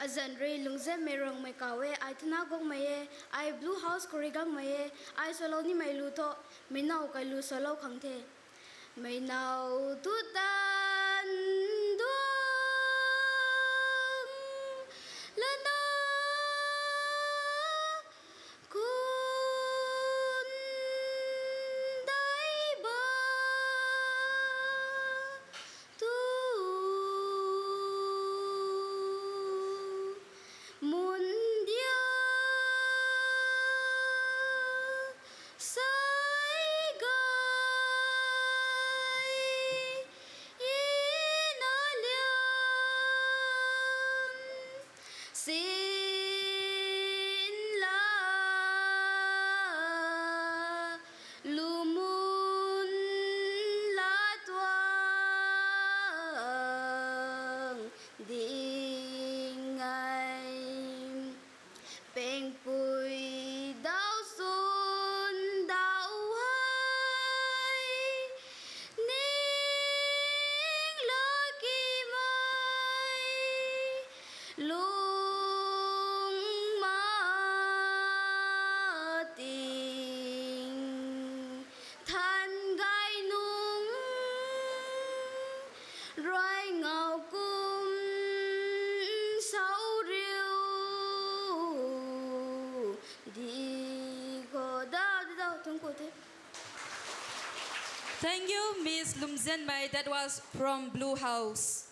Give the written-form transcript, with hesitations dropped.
Azan re lungjianmei Rongmei kawe ai thana gong mei ai blue house korigang mei ai solo ni mai lu to mei nau kai lu solo khang the mei nau tu tan duang lana kun dai ba tu mun dia sai gai ina liam sin la lumun la tuang ding ai bèn bùi đau xuân đau hai nín lối kim mai lung ma tình than gai nung rồi ngào cung sâu riêu đi go đâu thương cô thế. Thank you, Miss LUNGJIANMEI. That was from Blue House.